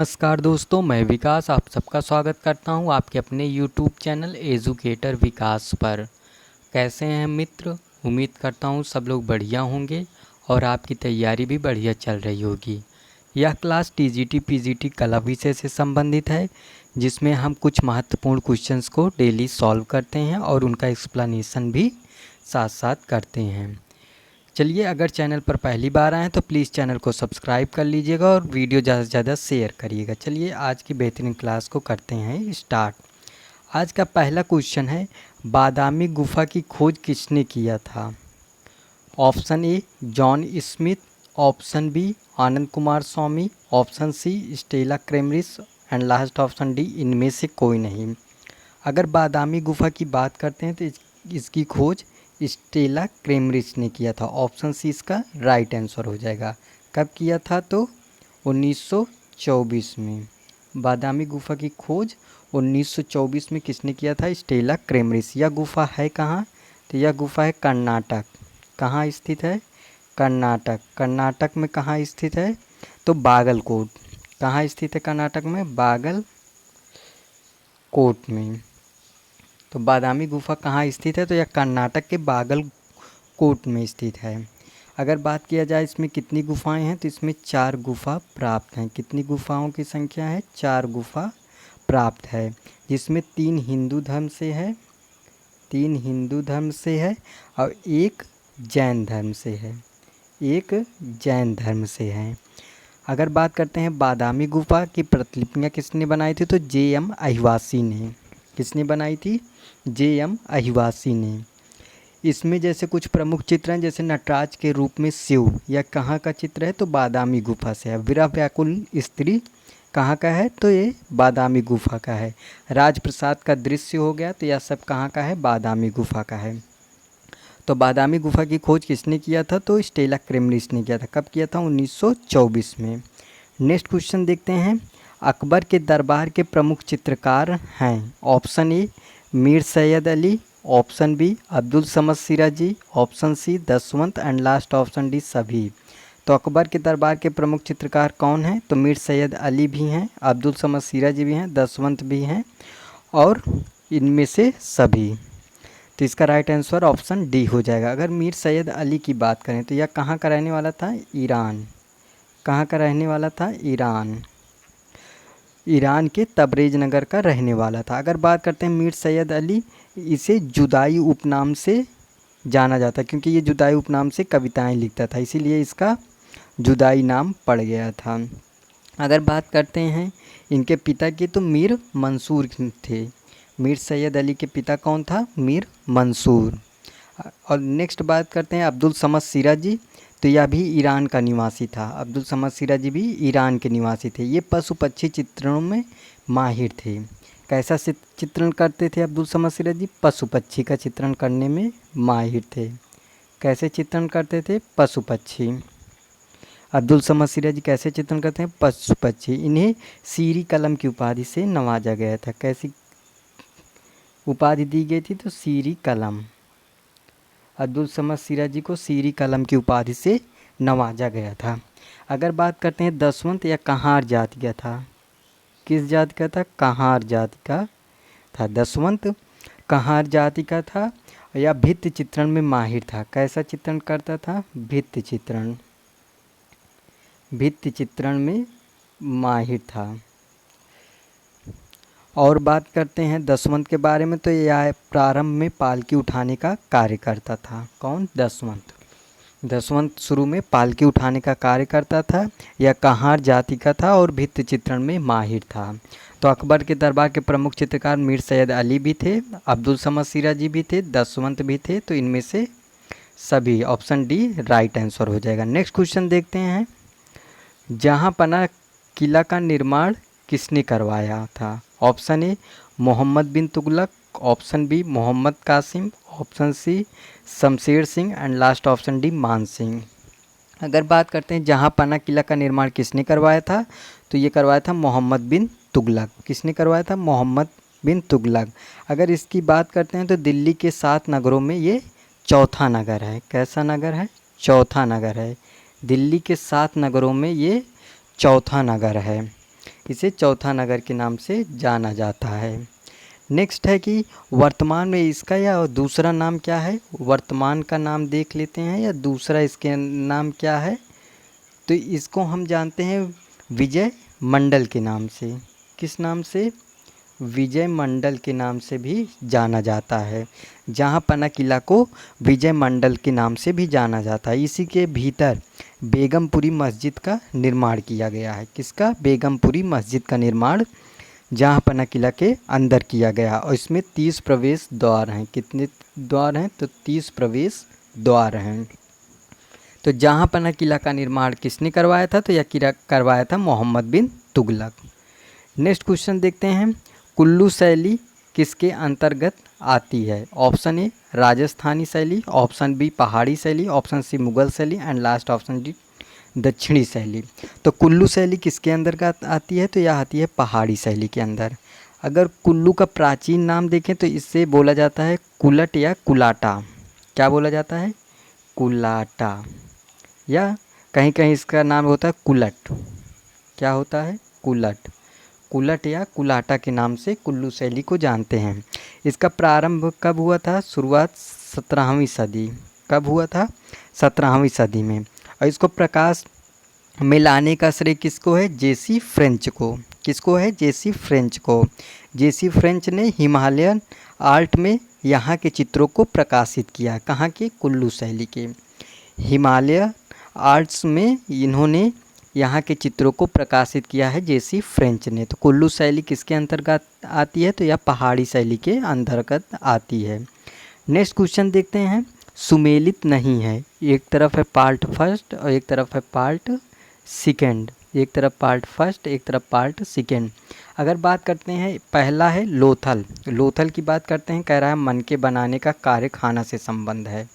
नमस्कार दोस्तों, मैं विकास आप सबका स्वागत करता हूं आपके अपने यूट्यूब चैनल एजुकेटर विकास पर। कैसे हैं मित्र? उम्मीद करता हूं सब लोग बढ़िया होंगे और आपकी तैयारी भी बढ़िया चल रही होगी। यह क्लास टीजीटी पीजीटी कला विषय से संबंधित है, जिसमें हम कुछ महत्वपूर्ण क्वेश्चंस को डेली सॉल्व करते हैं और उनका एक्सप्लेनेशन भी साथ साथ करते हैं। चलिए, अगर चैनल पर पहली बार आएँ तो प्लीज़ चैनल को सब्सक्राइब कर लीजिएगा और वीडियो ज़्यादा से ज़्यादा शेयर करिएगा। चलिए, आज की बेहतरीन क्लास को करते हैं स्टार्ट। आज का पहला क्वेश्चन है, बादामी गुफा की खोज किसने किया था? Option A John Smith, option B Anand Kumar Swamy, option C Stella Kramrisch and last option D इनमें से कोई नहीं। अगर बादामी गुफा की बात करते हैं तो इसकी खोज स्टेला क्रेमरिस ने किया था। ऑप्शन सी इसका राइट आंसर हो जाएगा। कब किया था? तो 1924 में। बादामी गुफा की खोज 1924 में किसने किया था? स्टेला क्रेमरिस। यह गुफा है कहाँ? तो यह गुफा है कर्नाटक। कहाँ स्थित है? कर्नाटक। कर्नाटक में कहाँ स्थित है? तो बागलकोट। कहाँ स्थित है कर्नाटक में? बागलकोट में। तो बादामी गुफा कहाँ स्थित है? तो यह कर्नाटक के बागलकोट में स्थित है। अगर बात किया जाए इसमें कितनी गुफाएं हैं, तो इसमें 4 गुफा प्राप्त हैं। कितनी गुफाओं की संख्या है? 4 गुफा प्राप्त है, जिसमें 3 हिंदू धर्म से है, 3 हिंदू धर्म से है और 1 जैन धर्म से है, 1 जैन धर्म से है। अगर बात करते हैं बादामी गुफा की प्रतिलिपियाँ किसने बनाई थी, तो जे.एम. अहिवासी ने। किसने बनाई थी? जे.एम. अहिवासी ने। इसमें जैसे कुछ प्रमुख चित्र हैं, जैसे नटराज के रूप में शिव, यह कहाँ का चित्र है? तो बादामी गुफा से है। विरह व्याकुल स्त्री कहाँ का है? तो ये बादामी गुफा का है। राजप्रसाद का दृश्य हो गया, तो यह सब कहाँ का है? बादामी गुफा का है। तो बादामी गुफा की खोज किसने किया था? तो स्टेला क्रेमरिस ने किया था। कब किया था? 1924 में। नेक्स्ट क्वेश्चन देखते हैं, अकबर के दरबार के प्रमुख चित्रकार हैं। Option A Mir Syed Ali, option B Abdul Samad Shirazi, option C Daswant and last option D सभी। तो अकबर के दरबार के प्रमुख चित्रकार कौन हैं? तो मीर सैयद अली भी हैं, अब्दुल समद सिराजी भी हैं, दसवंत भी हैं और इनमें से सभी। तो इसका राइट आंसर ऑप्शन डी हो जाएगा। अगर मीर सैयद अली की बात करें तो यह कहाँ का रहने वाला था? ईरान। कहाँ का रहने वाला था? ईरान। ईरान के तबरेज़ नगर का रहने वाला था। अगर बात करते हैं मीर सैयद अली, इसे जुदाई उपनाम से जाना जाता है, क्योंकि ये जुदाई उपनाम से कविताएं लिखता था, इसीलिए इसका जुदाई नाम पड़ गया था। अगर बात करते हैं इनके पिता की, तो मीर मंसूर थे। मीर सैयद अली के पिता कौन था? मीर मंसूर। और नेक्स्ट बात करते हैं अब्दुल समद सिराजी, तो यह भी ईरान का निवासी था। अब्दुल समद सिराजी भी ईरान के निवासी थे। ये पशु पक्षी चित्रणों में माहिर थे। कैसा चित्रण करते थे अब्दुल समद सिराजी? पशु पक्षी का चित्रण करने में माहिर थे। कैसे चित्रण करते थे? पशु पक्षी। अब्दुल समद सिराजी कैसे चित्रण करते हैं? पशु पक्षी। इन्हें सीरी कलम की उपाधि से नवाजा गया था। कैसी उपाधि दी गई थी? तो सीरी कलम। अब्दुल समद सिराजी को सीरी कलम की उपाधि से नवाजा गया था। अगर बात करते हैं दसवंत, या कहार जाति का था। किस जाति का था? कहार जाति का था। दसवंत कहार जाति का था या भित्ति चित्रण में माहिर था। कैसा चित्रण करता था? भित्ति चित्रण। भित्ति चित्रण में माहिर था। और बात करते हैं दसवंत के बारे में, तो यह प्रारंभ में पालकी उठाने का कार्य करता था। कौन? दसवंत। दसवंत शुरू में पालकी उठाने का कार्य करता था। यह कहार जाति का था और भित्ति चित्रण में माहिर था। तो अकबर के दरबार के प्रमुख चित्रकार मीर सैयद अली भी थे, अब्दुल समद सिराजी भी थे, दसवंत भी थे। तो इनमें से सभी, ऑप्शन डी राइट आंसर हो जाएगा। नेक्स्ट क्वेश्चन देखते हैं, जहाँ पना किला का निर्माण किसने करवाया था? Option A Mohammad bin Tughlaq, option B Mohammad Qasim, option C Shamsher Singh and last option D Man Singh. अगर बात करते हैं जहाँ पना किला का निर्माण किसने करवाया था, तो ये करवाया था मोहम्मद बिन तुगलक। किसने करवाया था? मोहम्मद बिन तुगलक। अगर इसकी बात करते हैं तो दिल्ली के 7 नगरों में ये चौथा नगर है। कैसा नगर है? चौथा नगर है। दिल्ली के 7 नगरों में ये चौथा नगर है। इसे चौथा नगर के नाम से जाना जाता है। नेक्स्ट है कि वर्तमान में इसका या दूसरा नाम क्या है। वर्तमान का नाम देख लेते हैं या दूसरा इसके नाम क्या है। तो इसको हम जानते हैं विजय मंडल के नाम से। किस नाम से? विजय मंडल के नाम से भी जाना जाता है। जहाँ पना किला को विजय मंडल के नाम से भी जाना जाता है। इसी के भीतर बेगमपुरी मस्जिद का निर्माण किया गया है। किसका? बेगमपुरी मस्जिद का निर्माण जहाँ पना किला के अंदर किया गया। और इसमें 30 प्रवेश द्वार हैं। कितने द्वार हैं? तो 30 प्रवेश द्वार हैं। तो जहाँ पना किला का निर्माण किसने करवाया था? तो यह किला करवाया था मोहम्मद बिन तुगलक। नेक्स्ट क्वेश्चन देखते हैं, कुल्लू शैली किसके अंतर्गत आती है? ऑप्शन ए राजस्थानी शैली, ऑप्शन बी पहाड़ी शैली, ऑप्शन सी मुगल शैली एंड लास्ट ऑप्शन डी दक्षिणी शैली। तो कुल्लू शैली किसके अंतर्गत आती है? तो यह आती है पहाड़ी शैली के अंदर। अगर कुल्लू का प्राचीन नाम देखें तो इससे बोला जाता है कुलट या कुलाटा। क्या बोला जाता है? कुलाटा, या कहीं कहीं इसका नाम होता है कुलट। क्या होता है? कुलट। कुलट या कुलाटा के नाम से कुल्लू शैली को जानते हैं। इसका प्रारंभ कब हुआ था? शुरुआत 17वीं सदी। कब हुआ था? 17वीं सदी में। और इसको प्रकाश में लाने का श्रेय किसको है? जेसी फ्रेंच को। किसको है? जेसी फ्रेंच को। जेसी फ्रेंच ने हिमालयन आर्ट में यहाँ के चित्रों को प्रकाशित किया। कहाँ के? कुल्लू शैली के। हिमालय आर्ट्स में इन्होंने यहाँ के चित्रों को प्रकाशित किया है जेसी फ्रेंच ने। तो कुल्लू शैली किसके अंतर्गत आती है? तो यह पहाड़ी शैली के अंतर्गत आती है। नेक्स्ट क्वेश्चन देखते हैं, सुमेलित नहीं है। एक तरफ है पार्ट फर्स्ट और एक तरफ है पार्ट सेकेंड। एक तरफ पार्ट फर्स्ट, एक तरफ पार्ट सेकेंड। अगर बात करते हैं, पहला है लोथल। लोथल की बात करते हैं, कह रहा है मन के बनाने का कार्य खाना से संबंध है।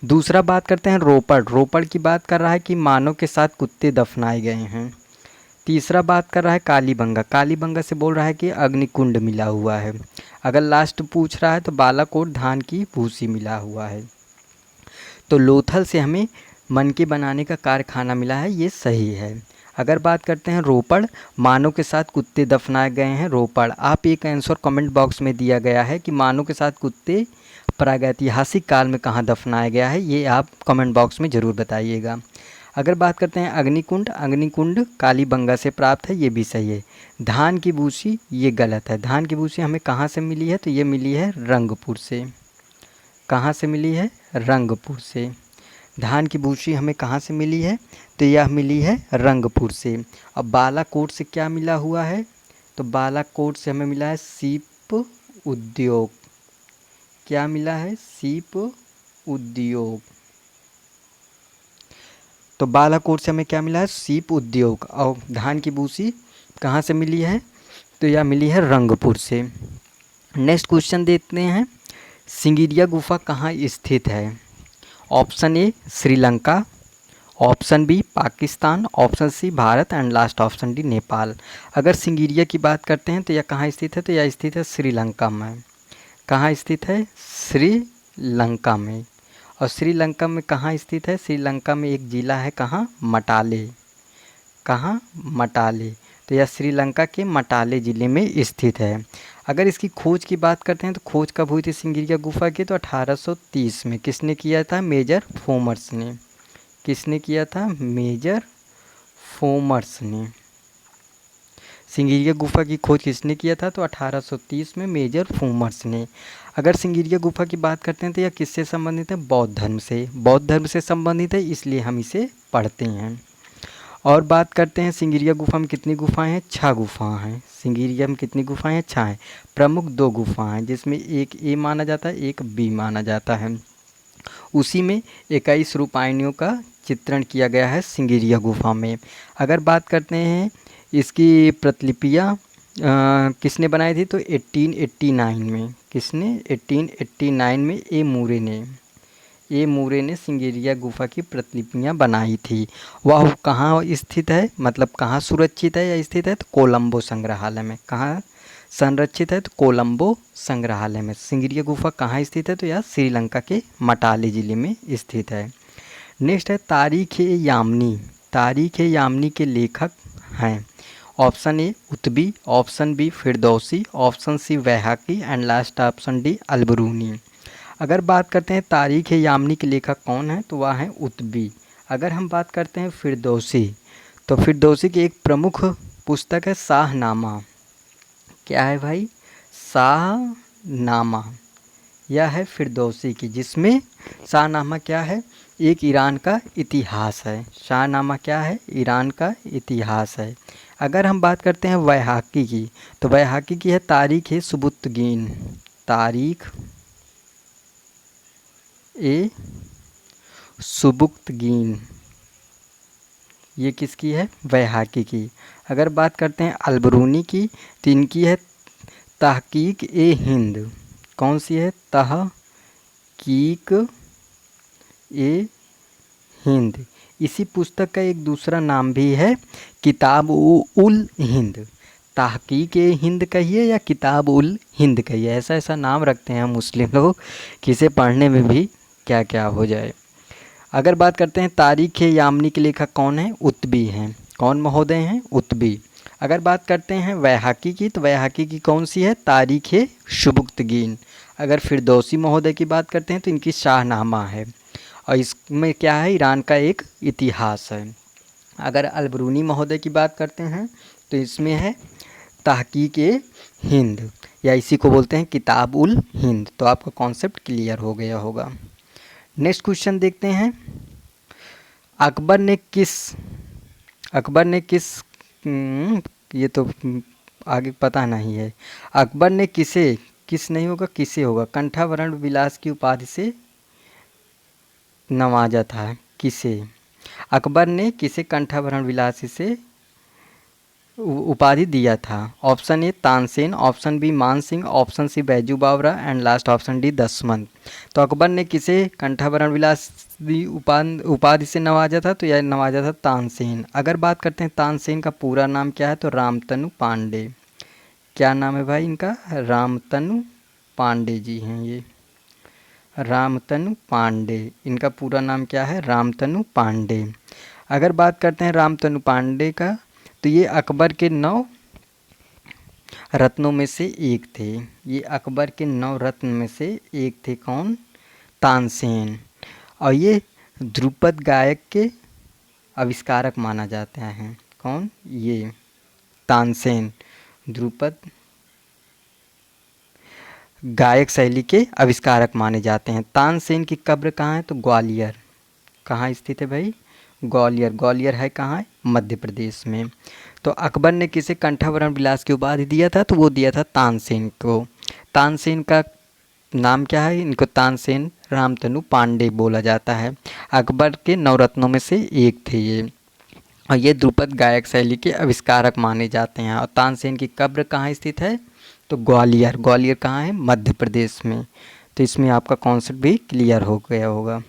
दूसरा बात करते हैं रोपड़। रोपड़ की बात कर रहा है कि मानव के साथ कुत्ते दफनाए गए हैं। तीसरा बात कर रहा है कालीबंगा। कालीबंगा से बोल रहा है कि अग्निकुंड मिला हुआ है। अगर लास्ट पूछ रहा है तो बालाकोट धान की भूसी मिला हुआ है। तो लोथल से हमें मन के बनाने का कारखाना मिला है, ये सही है। अगर बात करते हैं रोपड़, मानव के साथ कुत्ते दफनाए गए हैं रोपड़। आप एक आंसर कमेंट बॉक्स में दिया गया है कि मानव के साथ कुत्ते प्रागैतिहासिक काल में कहाँ दफनाया गया है, ये आप कमेंट बॉक्स में ज़रूर बताइएगा। अगर बात करते हैं अग्निकुंड, अग्निकुंड कालीबंगा से प्राप्त है, ये भी सही है। धान की भूसी, ये गलत है। धान की भूसी हमें कहाँ से मिली है? तो ये मिली है रंगपुर से। कहाँ से मिली है? रंगपुर से। धान की भूसी हमें कहाँ से मिली है? तो यह मिली है रंगपुर से। अब बालाकोट से क्या मिला हुआ है? तो बालाकोट से हमें मिला है सीप उद्योग। क्या मिला है? सीप उद्योग। तो बालाकोट से हमें क्या मिला है? सीप उद्योग। और धान की भूसी कहाँ से मिली है? तो यह मिली है रंगपुर से। नेक्स्ट क्वेश्चन देखते हैं, सिंगिरिया गुफा कहाँ स्थित है? Option A Sri Lanka, option B Pakistan, option C Bharat and last option D Nepal. अगर सिंगिरिया की बात करते हैं तो यह कहाँ स्थित है? तो यह स्थित है श्रीलंका में। कहाँ स्थित है? श्रीलंका में। और श्रीलंका में कहाँ स्थित है? श्रीलंका में एक ज़िला है, कहाँ? मटाले। कहाँ? मटाले। तो यह श्रीलंका के मटाले ज़िले में स्थित है। अगर इसकी खोज की बात करते हैं तो खोज कब हुई थी सिंगिरिया गुफा की? तो 1830 में। किसने किया था? मेजर फोमर्स ने। किसने किया था? मेजर फोमर्स ने। सिंगिरिया गुफा की खोज किसने किया था? तो 1830 में मेजर फोमर्स ने। अगर सिंगिरिया गुफा की बात करते हैं तो यह किससे संबंधित है? बौद्ध धर्म से। बौद्ध धर्म से संबंधित है, इसलिए हम इसे पढ़ते हैं। और बात करते हैं सिंगिरिया गुफा में कितनी गुफाएं हैं? 6 गुफाएं हैं। सिंगिरिया में कितनी गुफाएं हैं? 6 हैं। प्रमुख 2 गुफाएं हैं, जिसमें एक ए माना जाता है, एक बी माना जाता है। उसी में 21 रूपायणियों का चित्रण किया गया है सिंगिरिया गुफा में। अगर बात करते हैं इसकी प्रतिलिपियाँ किसने बनाई थी? तो 1889 में। किसने? 1889 में ए मूरे ने सिंगिरिया गुफा की प्रतिलिपियाँ बनाई थी। वह कहाँ स्थित है, मतलब कहाँ सुरक्षित है या स्थित है? तो कोलंबो संग्रहालय में। कहाँ संरक्षित है? तो कोलंबो संग्रहालय में। सिंगिरिया गुफा कहाँ स्थित है? तो यह श्रीलंका के मटाले ज़िले में स्थित है। नेक्स्ट है तारीख़-ए-यामनी। तारीख़-ए-यामनी के लेखक हैं। Option A Utbi, option B Firdausi, option C Baihaqi and last option D Alberuni. अगर बात करते हैं तारीख यामनी के लेखक कौन है तो वह है उत्बी। अगर हम बात करते हैं फिरदौसी तो फिरदौसी की एक प्रमुख पुस्तक है शाहनामा। क्या है भाई? शाहनामा। यह है फिरदौसी की, जिसमें शाहनामा क्या है? एक ईरान का इतिहास है। शाहनामा क्या है? ईरान का इतिहास है। अगर हम बात करते हैं वैहाकी की तो वैहाकी की है तारीख सुबुत्तगीन। तारीख ए सुबुक्तगीन, ये किसकी है? वैहाकी की। अगर बात करते हैं अलबरूनी की तो इनकी है तहकीक ए हिंद। कौन सी है? तहकीक ए हिंद। इसी पुस्तक का एक दूसरा नाम भी है किताब उल हिंद। तहकीक ए हिंद कहिए या किताब उल हिंद कहिए, ऐसा ऐसा नाम रखते हैं मुस्लिम लोग कि इसे पढ़ने में भी क्या क्या हो जाए। अगर बात करते हैं तारीख यामनी के लेखक कौन है? उत्बी हैं। कौन महोदय हैं? उत्बी। अगर बात करते हैं वैहाकी की तो वैहाकी की कौन सी है? तारीख सुबुक्तगीन। अगर फिरदौसी महोदय की बात करते हैं तो इनकी शाहनामा है और इसमें क्या है? ईरान का एक इतिहास है। अगर अलबरूनी महोदय की बात करते हैं तो इसमें है तहकीक ए हिंद, या इसी को बोलते हैं किताब उल हिंद। तो आपका कॉन्सेप्ट क्लियर हो गया होगा। नेक्स्ट क्वेश्चन देखते हैं। अकबर ने ये तो आगे पता नहीं है। अकबर ने किस नहीं होगा, किसे होगा, कंठाभरण विलास की उपाधि से नवाजा था? किसे? अकबर ने किसे कंठाभरण विलासी से उपाधि दिया था? Option A Tansen, option B Man Singh, option C Baiju Bawra and last option D Dasmant. तो अकबर ने किसे कंठाभरण विलासी उपाधि से नवाजा था? तो यह नवाजा था तानसेन। अगर बात करते हैं तानसेन का पूरा नाम क्या है तो रामतनु पांडे। क्या नाम है भाई इनका? रामतनु पांडे जी हैं ये, रामतनु पांडे। इनका पूरा नाम क्या है? रामतनु पांडे। अगर बात करते हैं रामतनु पांडे का तो ये अकबर के 9 रत्नों में से एक थे। ये अकबर के 9 रत्न में से एक थे। कौन? तानसेन। और ये ध्रुपद गायक के आविष्कारक माना जाता है। कौन? ये तानसेन ध्रुपद गायक शैली के आविष्कारक माने जाते हैं। तानसेन की कब्र कहाँ है? तो ग्वालियर। कहाँ स्थित है भाई? ग्वालियर। ग्वालियर है कहाँ है? मध्य प्रदेश में। तो अकबर ने किसे कंठाभरण विलास की उपाधि दिया था? तो वो दिया था तानसेन को। तानसेन का नाम क्या है? इनको तानसेन रामतनु पांडे बोला जाता है। अकबर के 9 रत्नों में से एक थे ये, और ये ध्रुपद गायक शैली के आविष्कारक माने जाते हैं। और तानसेन की कब्र कहाँ स्थित है? तो ग्वालियर। ग्वालियर कहाँ है? मध्य प्रदेश में। तो इसमें आपका कॉन्सेप्ट भी क्लियर हो गया होगा।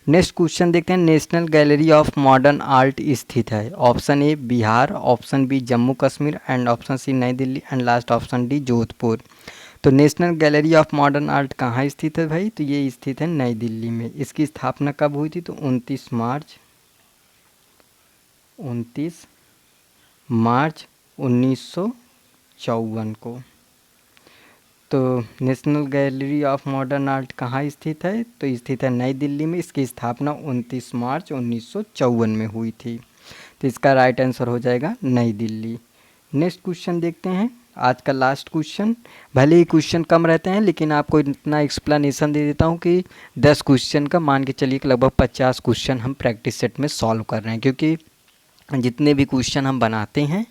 नेक्स्ट क्वेश्चन देखते हैं। National Gallery of Modern Art स्थित है? Option A Bihar, option B Jammu Kashmir and option C New Delhi and last option D Jodhpur. तो National Gallery of Modern Art कहाँ स्थित है भाई? तो ये स्थित है नई दिल्ली में। इसकी स्थापना कब हुई थी? तो 29 मार्च 1954 को। तो National Gallery of Modern Art कहाँ स्थित है? तो स्थित है नई दिल्ली में। इसकी स्थापना 29 मार्च 1954 में हुई थी। तो इसका राइट आंसर हो जाएगा नई दिल्ली। नेक्स्ट क्वेश्चन देखते हैं, आज का लास्ट क्वेश्चन। भले ही क्वेश्चन कम रहते हैं लेकिन आपको इतना एक्सप्लेनेशन दे देता हूँ कि 10 क्वेश्चन का मान के चलिए कि लगभग 50 क्वेश्चन हम प्रैक्टिस सेट में सॉल्व कर रहे हैं, क्योंकि जितने भी क्वेश्चन हम बनाते हैं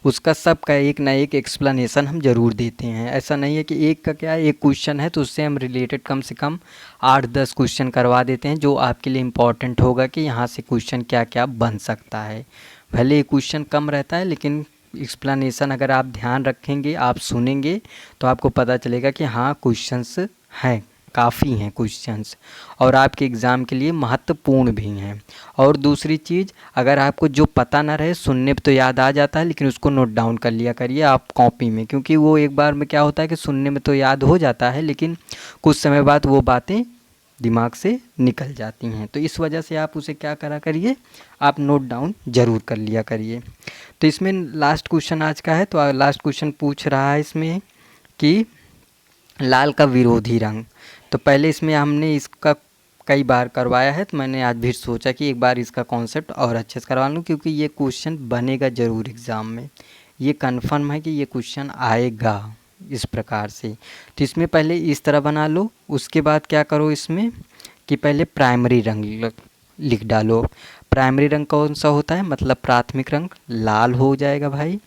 उसका सबका एक ना एक एक्सप्लेनेशन हम ज़रूर देते हैं। ऐसा नहीं है कि एक का क्या है, एक क्वेश्चन है तो उससे हम रिलेटेड कम से कम 8-10 क्वेश्चन करवा देते हैं, जो आपके लिए इम्पॉर्टेंट होगा कि यहाँ से क्वेश्चन क्या क्या बन सकता है। भले ही क्वेश्चन कम रहता है लेकिन एक्सप्लेनेशन अगर आप ध्यान रखेंगे, आप सुनेंगे तो आपको पता चलेगा कि हाँ क्वेश्चंस हैं, काफ़ी हैं क्वेश्चंस, और आपके एग्ज़ाम के लिए महत्वपूर्ण भी हैं। और दूसरी चीज़, अगर आपको जो पता ना रहे, सुनने पे तो याद आ जाता है लेकिन उसको नोट डाउन कर लिया करिए आप कॉपी में, क्योंकि वो एक बार में क्या होता है कि सुनने में तो याद हो जाता है लेकिन कुछ समय बाद वो बातें दिमाग से निकल जाती हैं। तो इस वजह से आप उसे क्या करा करिए, आप नोट डाउन ज़रूर कर लिया करिए। तो इसमें लास्ट क्वेश्चन आज का है। तो लास्ट क्वेश्चन पूछ रहा है इसमें कि लाल का विरोधी रंग। तो पहले इसमें हमने इसका कई बार करवाया है, तो मैंने आज भी सोचा कि एक बार इसका कॉन्सेप्ट और अच्छे से करवा लूँ, क्योंकि ये क्वेश्चन बनेगा ज़रूर एग्ज़ाम में। ये कन्फर्म है कि ये क्वेश्चन आएगा इस प्रकार से। तो इसमें पहले इस तरह बना लो, उसके बाद क्या करो इसमें कि पहले प्राइमरी रंग लिख डालो। प्राइमरी रंग कौन सा होता है, मतलब प्राथमिक रंग लाल हो जाएगा भाई,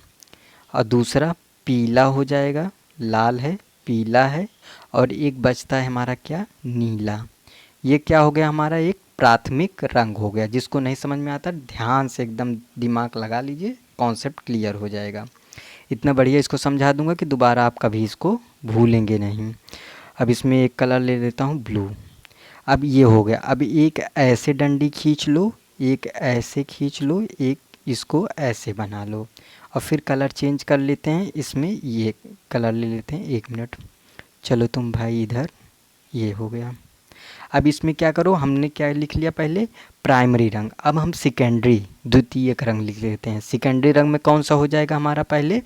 और दूसरा पीला हो जाएगा, लाल है पीला है, और एक बचता है हमारा क्या, नीला। ये क्या हो गया, हमारा एक प्राथमिक रंग हो गया। जिसको नहीं समझ में आता ध्यान से एकदम दिमाग लगा लीजिए, कॉन्सेप्ट क्लियर हो जाएगा। इतना बढ़िया इसको समझा दूंगा कि दोबारा आप कभी इसको भूलेंगे नहीं। अब इसमें एक कलर ले लेता हूँ ब्लू। अब ये हो गया। अब एक ऐसे डंडी खींच लो, एक ऐसे खींच लो, एक इसको ऐसे बना लो, और फिर कलर चेंज कर लेते हैं। इसमें ये कलर ले लेते हैं, 1 मिनट। चलो तुम भाई इधर, ये हो गया। अब इसमें क्या करो, हमने क्या लिख लिया पहले, प्राइमरी रंग। अब हम सेकेंडरी द्वितीयक रंग लिख लेते हैं। सेकेंडरी रंग में कौन सा हो जाएगा हमारा पहले,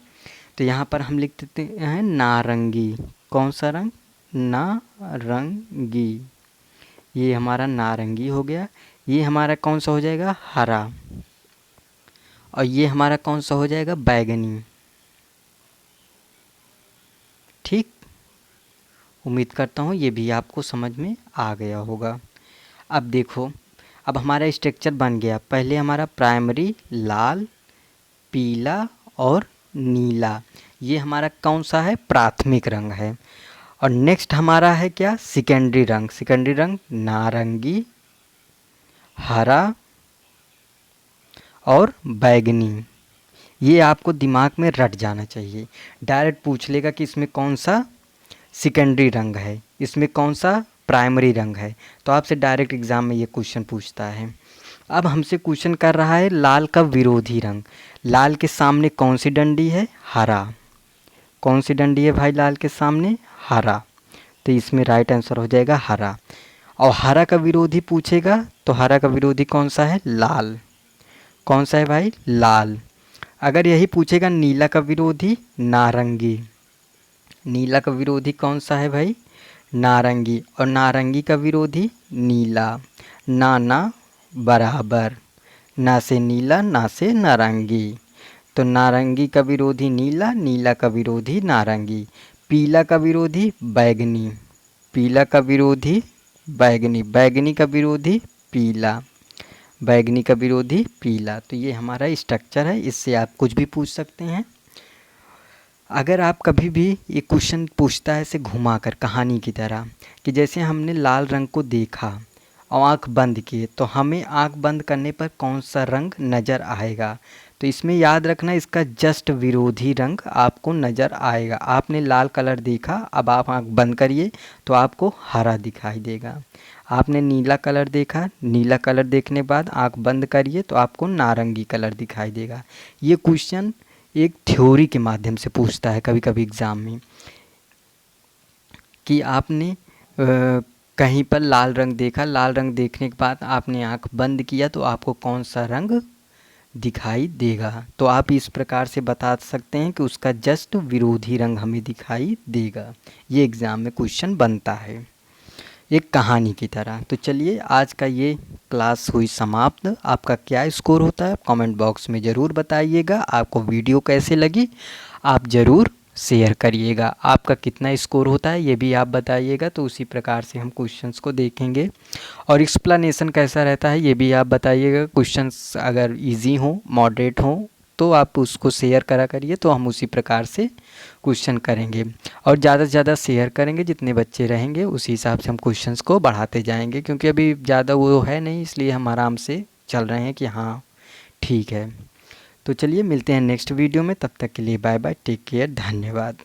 तो यहाँ पर हम लिख देते हैं नारंगी। कौन सा रंग, नारंगी। ये हमारा नारंगी हो गया। ये हमारा कौन सा हो जाएगा, हरा। और ये हमारा कौन सा हो जाएगा, बैगनी। ठीक, उम्मीद करता हूँ ये भी आपको समझ में आ गया होगा। अब देखो, अब हमारा स्ट्रक्चर बन गया। पहले हमारा प्राइमरी लाल, पीला और नीला, ये हमारा कौन सा है, प्राथमिक रंग है। और नेक्स्ट हमारा है क्या, सेकेंडरी रंग। सेकेंडरी रंग नारंगी, हरा और बैगनी। ये आपको दिमाग में रट जाना चाहिए। डायरेक्ट पूछ लेगा कि इसमें कौन सा सेकेंडरी रंग है, इसमें कौन सा प्राइमरी रंग है, तो आपसे डायरेक्ट एग्ज़ाम में ये क्वेश्चन पूछता है। अब हमसे क्वेश्चन कर रहा है लाल का विरोधी रंग। लाल के सामने कौन सी डंडी है, हरा। कौन सी डंडी है भाई लाल के सामने, हरा। तो इसमें राइट आंसर हो जाएगा हरा। और हरा का विरोधी पूछेगा, तो हरा का विरोधी कौन सा है, लाल। कौन सा है भाई, लाल। अगर यही पूछेगा नीला का विरोधी, नारंगी। नीला का विरोधी कौन सा है भाई, नारंगी। और नारंगी का विरोधी नीला। ना ना बराबर, ना से नीला ना से नारंगी। तो नारंगी का विरोधी नीला, नीला का विरोधी नारंगी। पीला का विरोधी बैगनी, पीला का विरोधी बैगनी, बैगनी का विरोधी पीला, बैगनी का विरोधी पीला। तो ये हमारा स्ट्रक्चर है, इससे आप कुछ भी पूछ सकते हैं। अगर आप कभी भी ये क्वेश्चन पूछता है ऐसे घुमाकर कहानी की तरह, कि जैसे हमने लाल रंग को देखा और आँख बंद किए, तो हमें आँख बंद करने पर कौन सा रंग नज़र आएगा। तो इसमें याद रखना, इसका जस्ट विरोधी रंग आपको नज़र आएगा। आपने लाल कलर देखा, अब आप आँख बंद करिए तो आपको हरा दिखाई देगा। आपने नीला कलर देखा, नीला कलर देखने बाद आँख बंद करिए तो आपको नारंगी कलर दिखाई देगा। ये क्वेश्चन एक थ्योरी के माध्यम से पूछता है कभी कभी एग्ज़ाम में, कि आपने कहीं पर लाल रंग देखा, लाल रंग देखने के बाद आपने आँख बंद किया तो आपको कौन सा रंग दिखाई देगा। तो आप इस प्रकार से बता सकते हैं कि उसका जस्ट विरोधी रंग हमें दिखाई देगा। ये एग्ज़ाम में क्वेश्चन बनता है एक कहानी की तरह। तो चलिए आज का ये क्लास हुई समाप्त। आपका क्या स्कोर होता है कमेंट बॉक्स में ज़रूर बताइएगा। आपको वीडियो कैसे लगी आप ज़रूर शेयर करिएगा। आपका कितना स्कोर होता है ये भी आप बताइएगा, तो उसी प्रकार से हम क्वेश्चंस को देखेंगे। और एक्सप्लेनेशन कैसा रहता है ये भी आप बताइएगा। क्वेश्चंस अगर इजी हो, मॉडरेट हो, तो आप उसको शेयर करा करिए, तो हम उसी प्रकार से क्वेश्चन करेंगे। और ज़्यादा से ज़्यादा शेयर करेंगे, जितने बच्चे रहेंगे उसी हिसाब से हम क्वेश्चंस को बढ़ाते जाएंगे, क्योंकि अभी ज़्यादा वो है नहीं, इसलिए हम आराम से चल रहे हैं कि हाँ ठीक है। तो चलिए मिलते हैं नेक्स्ट वीडियो में, तब तक के लिए बाय बाय, टेक केयर, धन्यवाद।